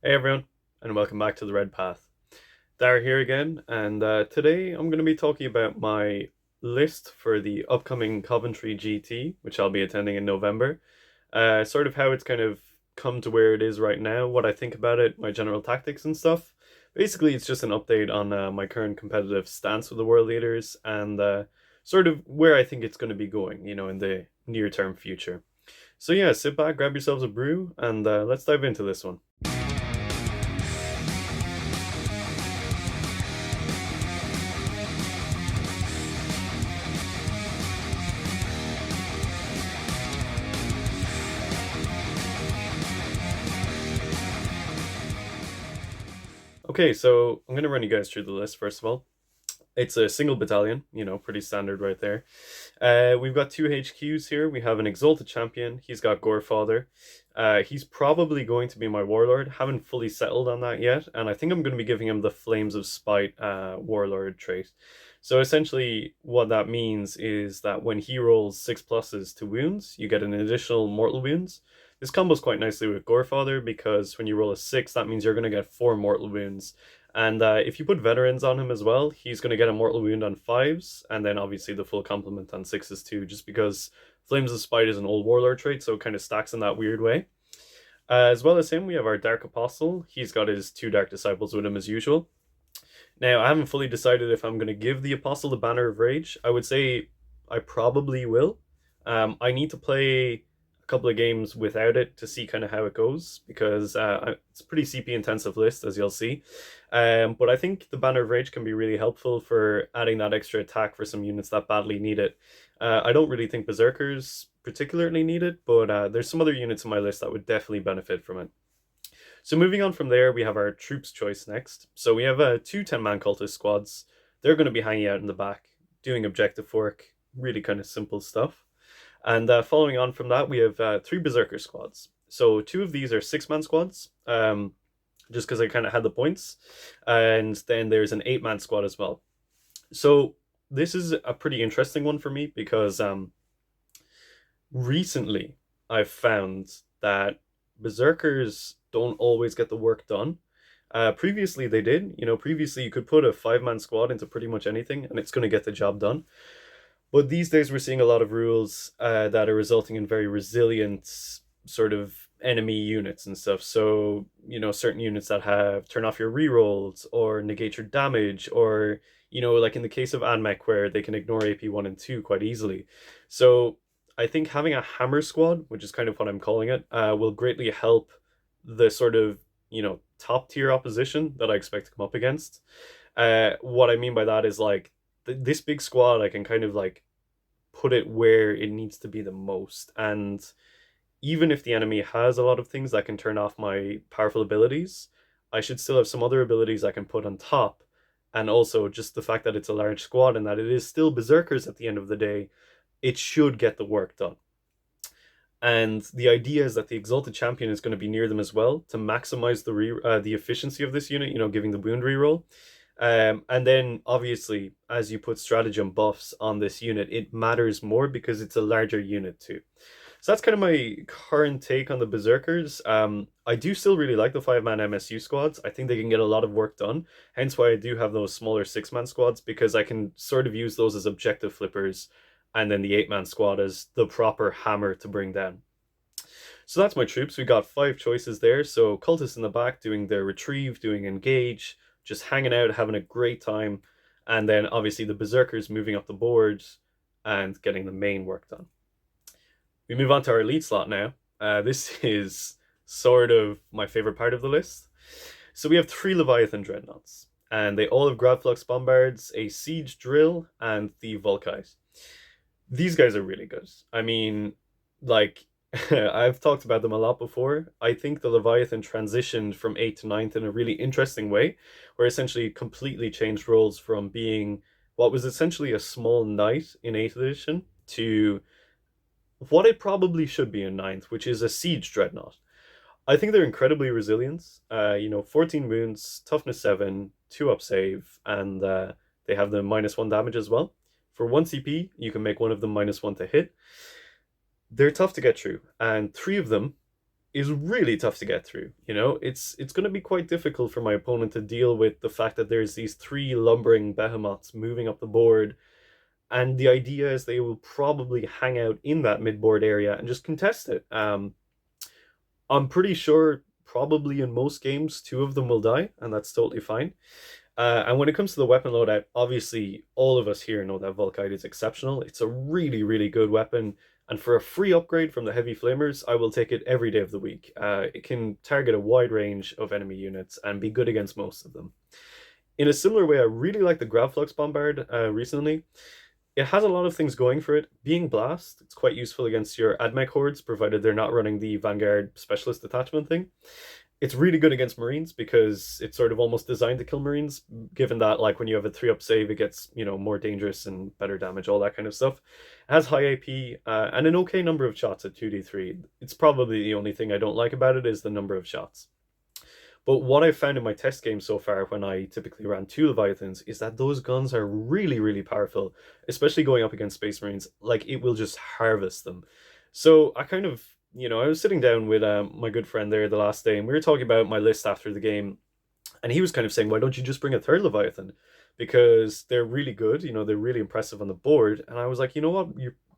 Hey everyone, and welcome back to the Red Path. Dara here again, and today I'm going to be talking about my list for the upcoming Coventry GT, which I'll be attending in November. Sort of how it's kind of come to where it is right now, what I think about it, my general tactics and stuff. Basically, it's just an update on my current competitive stance with the world leaders and sort of where I think it's going to be going, in the near-term future. So yeah, sit back, grab yourselves a brew, and let's dive into this one. Okay, so I'm going to run you guys through the list first of all. It's a single battalion, pretty standard right there. We've got two HQs here. We have an Exalted Champion. He's got Gorefather. He's probably going to be my Warlord. Haven't fully settled on that yet, and I think I'm going to be giving him the Flames of Spite Warlord trait. So essentially, what that means is that when he rolls 6 pluses to wounds, you get an additional mortal wounds. This combos quite nicely with Gorefather because when you roll a 6, that means you're going to get 4 mortal wounds. And if you put veterans on him as well, he's going to get a mortal wound on 5s, and then obviously the full complement on 6s too, just because Flames of Spite is an old warlord trait, so it kind of stacks in that weird way. As well as him, we have our Dark Apostle. He's got his 2 Dark Disciples with him as usual. Now, I haven't fully decided if I'm going to give the Apostle the Banner of Rage. I would say I probably will. I need to play a couple of games without it to see kind of how it goes, because it's a pretty CP intensive list, as you'll see. But I think the Banner of Rage can be really helpful for adding that extra attack for some units that badly need it. I don't really think Berserkers particularly need it, but there's some other units in my list that would definitely benefit from it. So moving on from there, we have our troops choice next. So we have two 10-man cultist squads. They're going to be hanging out in the back, doing objective work, really kind of simple stuff. And following on from that, we have 3 Berserker squads. So 2 of these are 6-man squads, just because I kind of had the points. And then there's an 8-man squad as well. So this is a pretty interesting one for me because recently I've found that Berserkers don't always get the work done. Previously they did. Previously you could put a 5-man squad into pretty much anything and it's going to get the job done. But these days we're seeing a lot of rules that are resulting in very resilient sort of enemy units and stuff. So, certain units that have turn off your rerolls or negate your damage, or, like in the case of Admech where they can ignore AP 1 and 2 quite easily. So I think having a hammer squad, which is kind of what I'm calling it, will greatly help the sort of, top tier opposition that I expect to come up against. What I mean by that is like this big squad, I can kind of like put it where it needs to be the most. And even if the enemy has a lot of things that can turn off my powerful abilities, I should still have some other abilities I can put on top. And also just the fact that it's a large squad and that it is still Berserkers at the end of the day, it should get the work done. And the idea is that the Exalted Champion is going to be near them as well to maximize the efficiency of this unit, giving the wound reroll. And then obviously, as you put stratagem buffs on this unit, it matters more because it's a larger unit too. So that's kind of my current take on the Berserkers. I do still really like the 5-man MSU squads. I think they can get a lot of work done. Hence why I do have those smaller 6-man squads, because I can sort of use those as objective flippers, and then the 8-man squad as the proper hammer to bring down. So that's my troops. We got 5 choices there. So cultists in the back doing their retrieve, doing engage, just hanging out, having a great time. And then obviously the Berserkers moving up the board and getting the main work done. We move on to our elite slot now. This is sort of my favorite part of the list. So we have 3 Leviathan dreadnoughts, and they all have Gravflux Bombards, a Siege Drill, and the Volkite. These guys are really good. I mean, like, I've talked about them a lot before. I think the Leviathan transitioned from 8th to 9th in a really interesting way, where essentially completely changed roles from being what was essentially a small knight in 8th edition to what it probably should be in 9th, which is a siege dreadnought. I think they're incredibly resilient. 14 wounds, toughness 7, 2 up save, and they have the -1 damage as well. For 1 CP, you can make one of them -1 to hit. They're tough to get through, and 3 of them is really tough to get through. You know, it's going to be quite difficult for my opponent to deal with the fact that there's these three lumbering behemoths moving up the board, and the idea is they will probably hang out in that mid-board area and just contest it. I'm pretty sure probably in most games two of them will die, and that's totally fine. And when it comes to the weapon loadout, obviously all of us here know that Volkite is exceptional. It's a really, really good weapon. And for a free upgrade from the Heavy Flamers, I will take it every day of the week. It can target a wide range of enemy units and be good against most of them. In a similar way, I really like the Gravflux Bombard recently. It has a lot of things going for it. Being Blast, it's quite useful against your AdMech hordes, provided they're not running the Vanguard Specialist Detachment thing. It's really good against Marines because it's sort of almost designed to kill Marines, given that like when you have a 3-up save, it gets, you know, more dangerous and better damage, all that kind of stuff. It has high AP and an okay number of shots at 2d3. It's probably the only thing I don't like about it is the number of shots. But what I've found in my test game so far, when I typically ran 2 Leviathans, is that those guns are really, really powerful, especially going up against Space Marines. Like, it will just harvest them. So I kind of, you know, I was sitting down with my good friend there the last day, and we were talking about my list after the game, and he was kind of saying, why don't you just bring a third Leviathan? Because they're really good, you know, they're really impressive on the board. And I was like, you know what,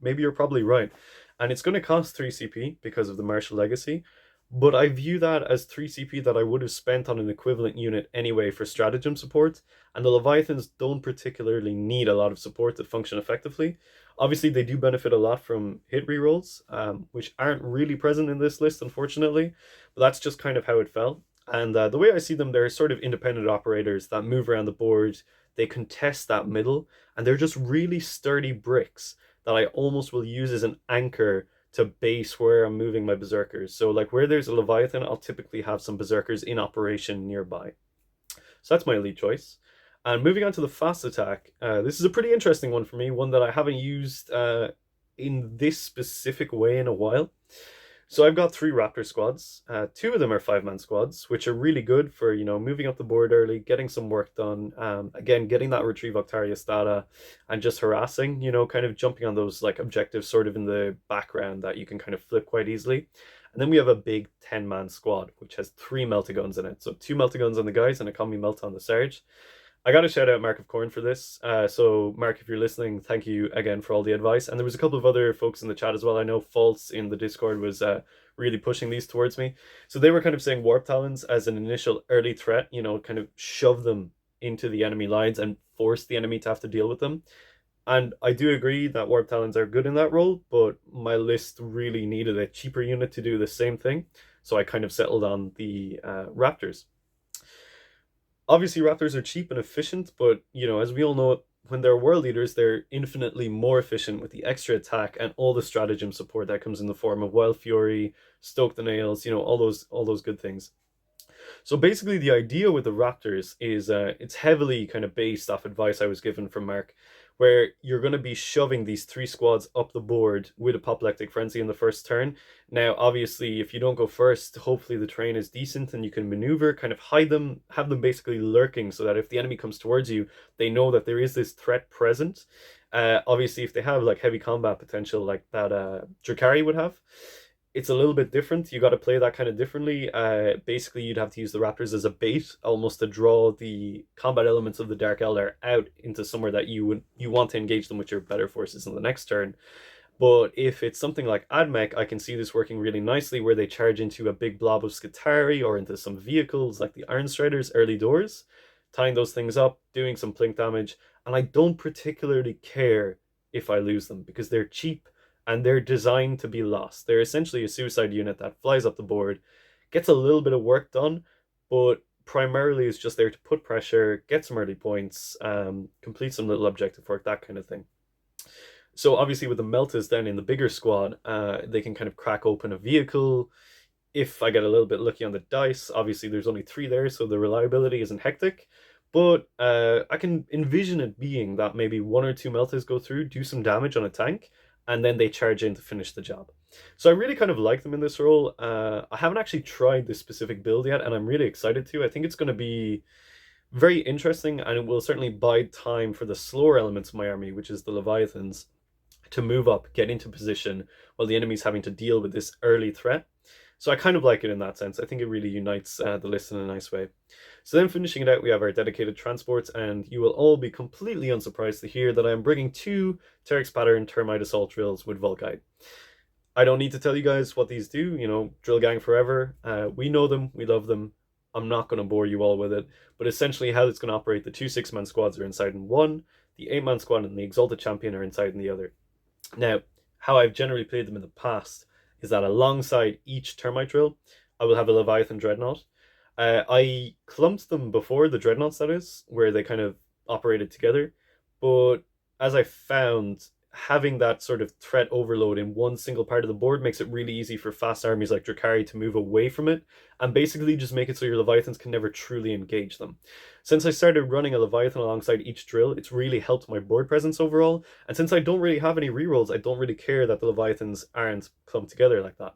maybe you're probably right. And it's going to cost 3 CP because of the Martial Legacy. But I view that as 3 CP that I would have spent on an equivalent unit anyway for stratagem support, and the Leviathans don't particularly need a lot of support to function effectively. Obviously, they do benefit a lot from hit rerolls, which aren't really present in this list, unfortunately, but that's just kind of how it fell. And the way I see them, they're sort of independent operators that move around the board, they contest that middle, and they're just really sturdy bricks that I almost will use as an anchor to base where I'm moving my berserkers. So like where there's a Leviathan, I'll typically have some berserkers in operation nearby. So that's my lead choice. And moving on to the fast attack, this is a pretty interesting one for me, one that I haven't used in this specific way in a while. So I've got 3 Raptor squads. 2 of them are 5-man squads, which are really good for, you know, moving up the board early, getting some work done. Again, getting that Retrieve Octarius data and just harassing, you know, kind of jumping on those like objectives sort of in the background that you can kind of flip quite easily. And then we have a big 10-man squad, which has 3 Meltaguns in it. So 2 Meltaguns on the guys and a Combi Melt on the Sarge. I got to shout out Mark of Khorne for this. So Mark, if you're listening, thank you again for all the advice. And there was a couple of other folks in the chat as well. I know False in the Discord was really pushing these towards me. So they were kind of saying Warp Talons as an initial early threat, you know, kind of shove them into the enemy lines and force the enemy to have to deal with them. And I do agree that Warp Talons are good in that role, but my list really needed a cheaper unit to do the same thing. So I kind of settled on the Raptors. Obviously, Raptors are cheap and efficient, but, you know, as we all know, when they're world leaders, they're infinitely more efficient with the extra attack and all the stratagem support that comes in the form of Wild Fury, Stoke the Nails, you know, all those good things. So basically, the idea with the Raptors is it's heavily kind of based off advice I was given from Mark, where you're going to be shoving these 3 squads up the board with Apoplectic Frenzy in the first turn. Now, obviously, if you don't go first, hopefully the terrain is decent and you can maneuver, kind of hide them, have them basically lurking so that if the enemy comes towards you, they know that there is this threat present. Obviously, if they have like heavy combat potential like that Drakari would have, it's a little bit different. You got to play that kind of differently. Basically, you'd have to use the Raptors as a bait, almost to draw the combat elements of the Dark Eldar out into somewhere that you want to engage them with your better forces in the next turn. But if it's something like AdMech, I can see this working really nicely where they charge into a big blob of Skitarii or into some vehicles like the Iron Striders early doors, tying those things up, doing some plink damage, and I don't particularly care if I lose them because they're cheap and they're designed to be lost. They're essentially a suicide unit that flies up the board, gets a little bit of work done, but primarily is just there to put pressure, get some early points, complete some little objective work, that kind of thing. So obviously with the Meltas then in the bigger squad, they can kind of crack open a vehicle. If I get a little bit lucky on the dice, obviously there's only 3 there, so the reliability isn't hectic. But I can envision it being that maybe 1 or 2 Meltas go through, do some damage on a tank, and then they charge in to finish the job. So I really kind of like them in this role. I haven't actually tried this specific build yet, and I'm really excited to. I think it's going to be very interesting, and it will certainly bide time for the slower elements of my army, which is the Leviathans, to move up, get into position, while the enemy's having to deal with this early threat. So I kind of like it in that sense. I think it really unites the list in a nice way. So then finishing it out, we have our dedicated transports, and you will all be completely unsurprised to hear that I am bringing two Terex pattern termite assault drills with Volkite. I don't need to tell you guys what these do, drill gang forever. We know them, we love them. I'm not going to bore you all with it, but essentially how it's going to operate, the two 6-man squads are inside in one, the 8-man squad and the Exalted Champion are inside in the other. Now, how I've generally played them in the past is that alongside each termite drill, I will have a Leviathan dreadnought. I clumped them before, the dreadnoughts that is, where they kind of operated together. But as I found, having that sort of threat overload in one single part of the board makes it really easy for fast armies like Drakari to move away from it and basically just make it so your Leviathans can never truly engage them. Since I started running a Leviathan alongside each drill, it's really helped my board presence overall, and since I don't really have any rerolls, I don't really care that the Leviathans aren't clumped together like that.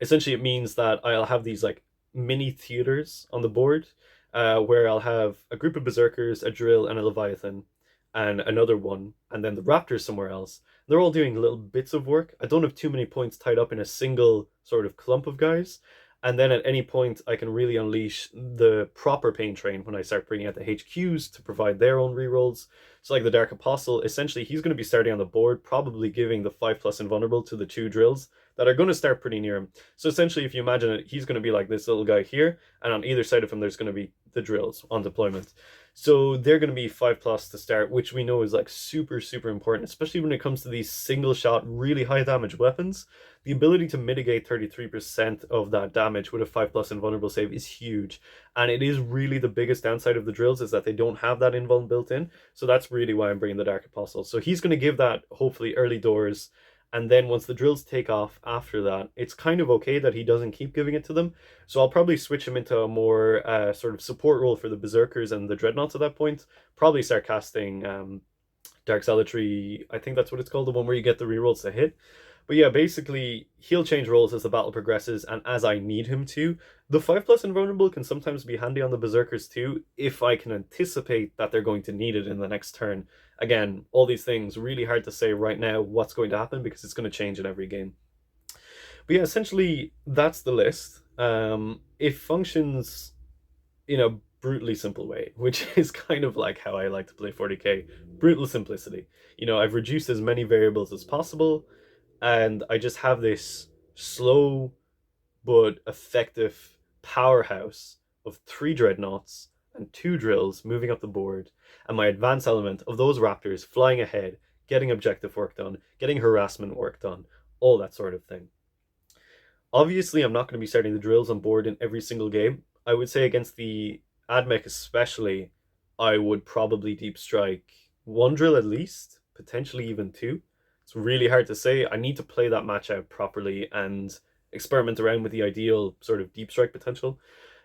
Essentially, it means that I'll have these like mini theaters on the board where I'll have a group of berserkers, a drill, and a Leviathan, and another one, and then the Raptors somewhere else. They're all doing little bits of work. I don't have too many points tied up in a single sort of clump of guys. And then at any point, I can really unleash the proper pain train when I start bringing out the HQs to provide their own rerolls. So, like the Dark Apostle, essentially, he's going to be starting on the board, probably giving the 5+ invulnerable to the two drills that are going to start pretty near him. So, essentially, if you imagine it, he's going to be like this little guy here, and on either side of him, there's going to be the drills on deployment. So they're going to be 5+ to start, which we know is like super, super important, especially when it comes to these single shot, really high damage weapons. The ability to mitigate 33% of that damage with a 5+ invulnerable save is huge. And it is really the biggest downside of the drills is that they don't have that invuln built in. So that's really why I'm bringing the Dark Apostle. So he's going to give that hopefully early doors. And then once the drills take off after that, it's kind of okay that he doesn't keep giving it to them. So I'll probably switch him into a more sort of support role for the Berserkers and the Dreadnoughts at that point. Probably start casting Dark Zealotry. I think that's what it's called, the one where you get the rerolls to hit. But yeah, basically, he'll change roles as the battle progresses and as I need him to. The 5+ invulnerable can sometimes be handy on the Berserkers too, if I can anticipate that they're going to need it in the next turn. Again, all these things, really hard to say right now what's going to happen because it's going to change in every game. But yeah, essentially, that's the list. It functions in a brutally simple way, which is kind of like how I like to play 40k. Brutal simplicity. I've reduced as many variables as possible, and I just have this slow but effective powerhouse of 3 dreadnoughts and 2 drills moving up the board, and my advance element of those raptors flying ahead, getting objective work done, getting harassment work done, all that sort of thing. Obviously, I'm not going to be starting the drills on board in every single game. I would say against the AdMech especially, I would probably deep strike 1 drill at least, potentially even 2. It's really hard to say. I need to play that match out properly and experiment around with the ideal sort of deep strike potential.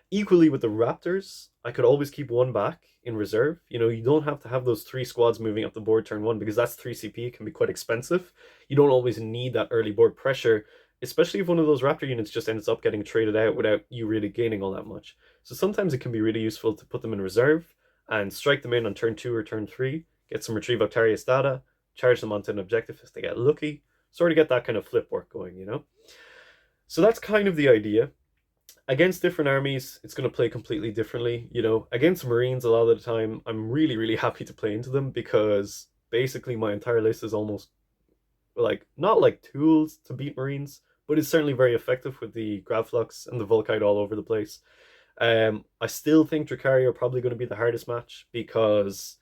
Equally with the Raptors, I could always keep 1 back in reserve. You don't have to have those 3 squads moving up the board turn 1 because that's 3 CP. It can be quite expensive. You don't always need that early board pressure, especially if one of those Raptor units just ends up getting traded out without you really gaining all that much. So sometimes it can be really useful to put them in reserve and strike them in on turn 2 or turn 3, get some Retrieve Octarius data, charge them onto an objective if they get lucky, sort of get that kind of flip work going. So that's kind of the idea. Against different armies, it's going to play completely differently. Against Marines, a lot of the time, I'm really, really happy to play into them because basically my entire list is almost like, not like tools to beat Marines, but it's certainly very effective with the Gravflux and the Volkite all over the place. I still think Drakari are probably going to be the hardest match because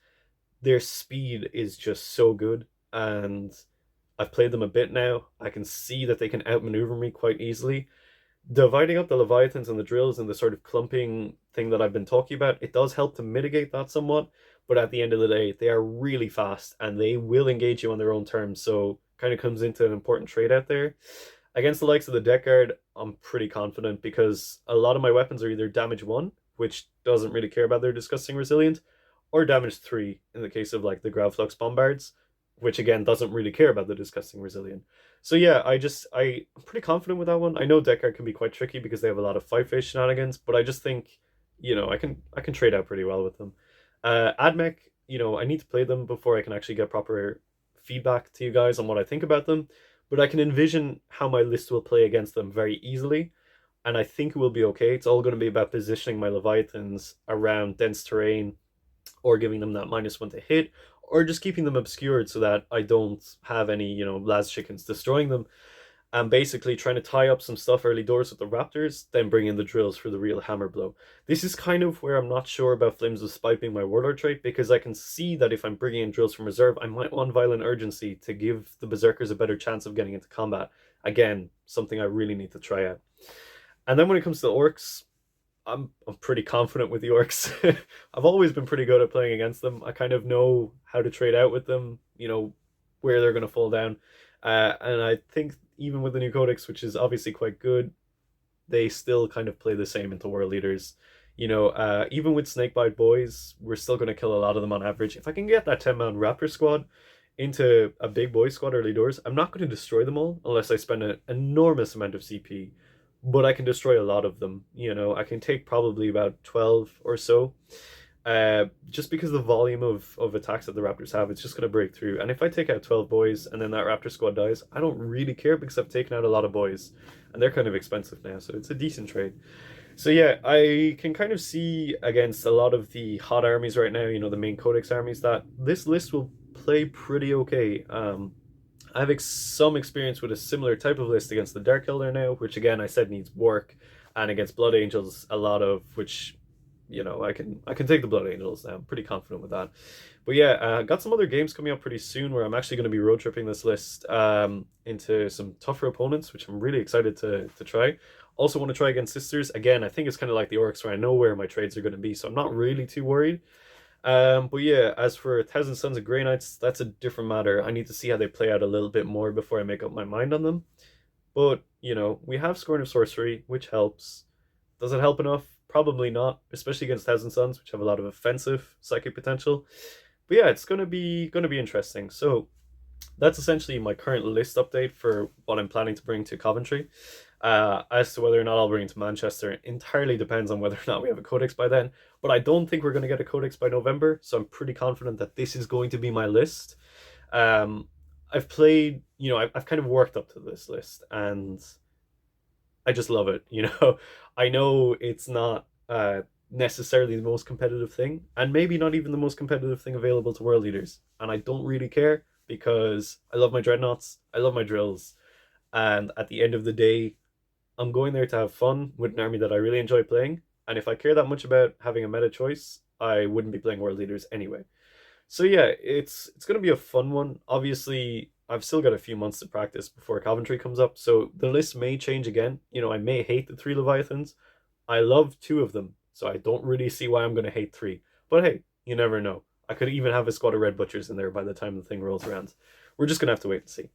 their speed is just so good, and I've played them a bit now. I can see that they can outmaneuver me quite easily. Dividing up the Leviathans and the drills and the sort of clumping thing that I've been talking about, it does help to mitigate that somewhat, but at the end of the day, they are really fast and they will engage you on their own terms, so kind of comes into an important trade out there. Against the likes of the Death Guard, I'm pretty confident because a lot of my weapons are either damage 1, which doesn't really care about their disgusting resilient, or damage 3 in the case of like the Gravflux Bombards, which again doesn't really care about the disgusting resilient. So yeah, I'm pretty confident with that one. I know Deckard can be quite tricky because they have a lot of five phase shenanigans, but I just think, I can trade out pretty well with them. AdMech, I need to play them before I can actually get proper feedback to you guys on what I think about them. but I can envision how my list will play against them very easily, and I think it will be okay. It's all going to be about positioning my Leviathans around dense terrain, or giving them that -1 to hit, or just keeping them obscured so that I don't have any, las chickens destroying them. I'm basically trying to tie up some stuff early doors with the Raptors, then bring in the drills for the real hammer blow. This is kind of where I'm not sure about Flames of Spite being my Warlord trait, because I can see that if I'm bringing in drills from reserve, I might want Violent Urgency to give the Berserkers a better chance of getting into combat. Again, something I really need to try out. And then when it comes to the Orcs, I'm pretty confident with the Orcs. I've always been pretty good at playing against them. I kind of know how to trade out with them, where they're going to fall down. And I think even with the new codex, which is obviously quite good, they still kind of play the same into world leaders. Even with Snakebite boys, we're still going to kill a lot of them on average. If I can get that 10-man Raptor squad into a big boy squad early doors, I'm not going to destroy them all unless I spend an enormous amount of CP. But I can destroy a lot of them. I can take probably about 12 or so. Just because the volume of attacks that the Raptors have, it's just going to break through. And if I take out 12 boys and then that Raptor squad dies, I don't really care because I've taken out a lot of boys. And they're kind of expensive now, so it's a decent trade. So yeah, I can kind of see against a lot of the hot armies right now, the main Codex armies, that this list will play pretty okay. I have some experience with a similar type of list against the Dark Elder now, which again I said needs work, and against Blood Angels, a lot of which, I can take the Blood Angels now. I'm pretty confident with that. But yeah, got some other games coming up pretty soon where I'm actually going to be road tripping this list into some tougher opponents, which I'm really excited to try. Also want to try against Sisters. Again, I think it's kind of like the Orcs where I know where my trades are going to be, so I'm not really too worried. But yeah, as for Thousand Sons of Grey Knights, that's a different matter. I need to see how they play out a little bit more before I make up my mind on them. But, we have Scorn of Sorcery, which helps. Does it help enough? Probably not, especially against Thousand Sons, which have a lot of offensive psychic potential. But yeah, it's gonna be interesting. So that's essentially my current list update for what I'm planning to bring to Coventry. As to whether or not I'll bring it to Manchester, entirely depends on whether or not we have a codex by then. But I don't think we're going to get a codex by November, so I'm pretty confident that this is going to be my list. I've played, I've kind of worked up to this list, and I just love it. I know it's not necessarily the most competitive thing, and maybe not even the most competitive thing available to world leaders, and I don't really care because I love my dreadnoughts, I love my drills, and at the end of the day, I'm going there to have fun with an army that I really enjoy playing. And if I care that much about having a meta choice, I wouldn't be playing World Leaders anyway. So yeah, it's going to be a fun one. Obviously, I've still got a few months to practice before Coventry comes up, so the list may change again. I may hate the 3 Leviathans. I love 2 of them, so I don't really see why I'm going to hate 3. But hey, you never know. I could even have a squad of Red Butchers in there by the time the thing rolls around. We're just going to have to wait and see.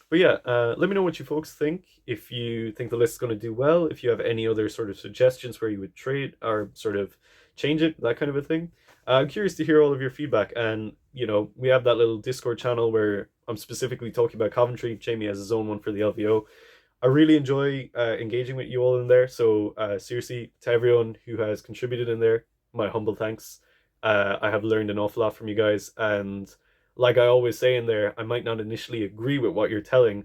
But yeah, let me know what you folks think. If you think the list is going to do well, if you have any other sort of suggestions where you would trade or sort of change it, that kind of a thing. I'm curious to hear all of your feedback. And, we have that little Discord channel where I'm specifically talking about Coventry. Jamie has his own one for the LVO. I really enjoy engaging with you all in there. So seriously, to everyone who has contributed in there, my humble thanks. I have learned an awful lot from you guys, and like I always say in there, I might not initially agree with what you're telling,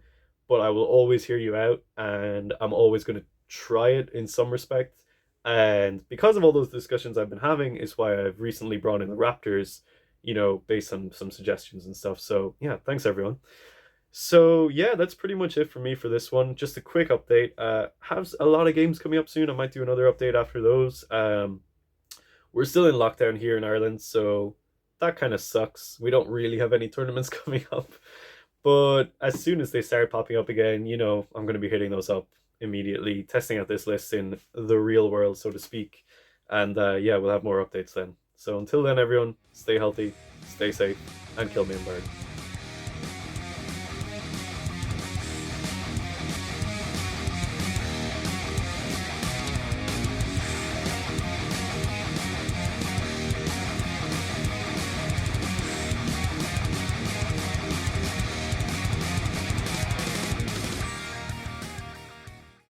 but I will always hear you out, and I'm always going to try it in some respect. And because of all those discussions I've been having is why I've recently brought in the Raptors, based on some suggestions and stuff. So yeah, thanks everyone. So yeah, that's pretty much it for me for this one. Just a quick update. Have a lot of games coming up soon. I might do another update after those. We're still in lockdown here in Ireland, so that kind of sucks. We don't really have any tournaments coming up. But as soon as they start popping up again, I'm going to be hitting those up immediately, testing out this list in the real world, so to speak. And yeah, we'll have more updates then. So until then, everyone, stay healthy, stay safe, and kill me in bird.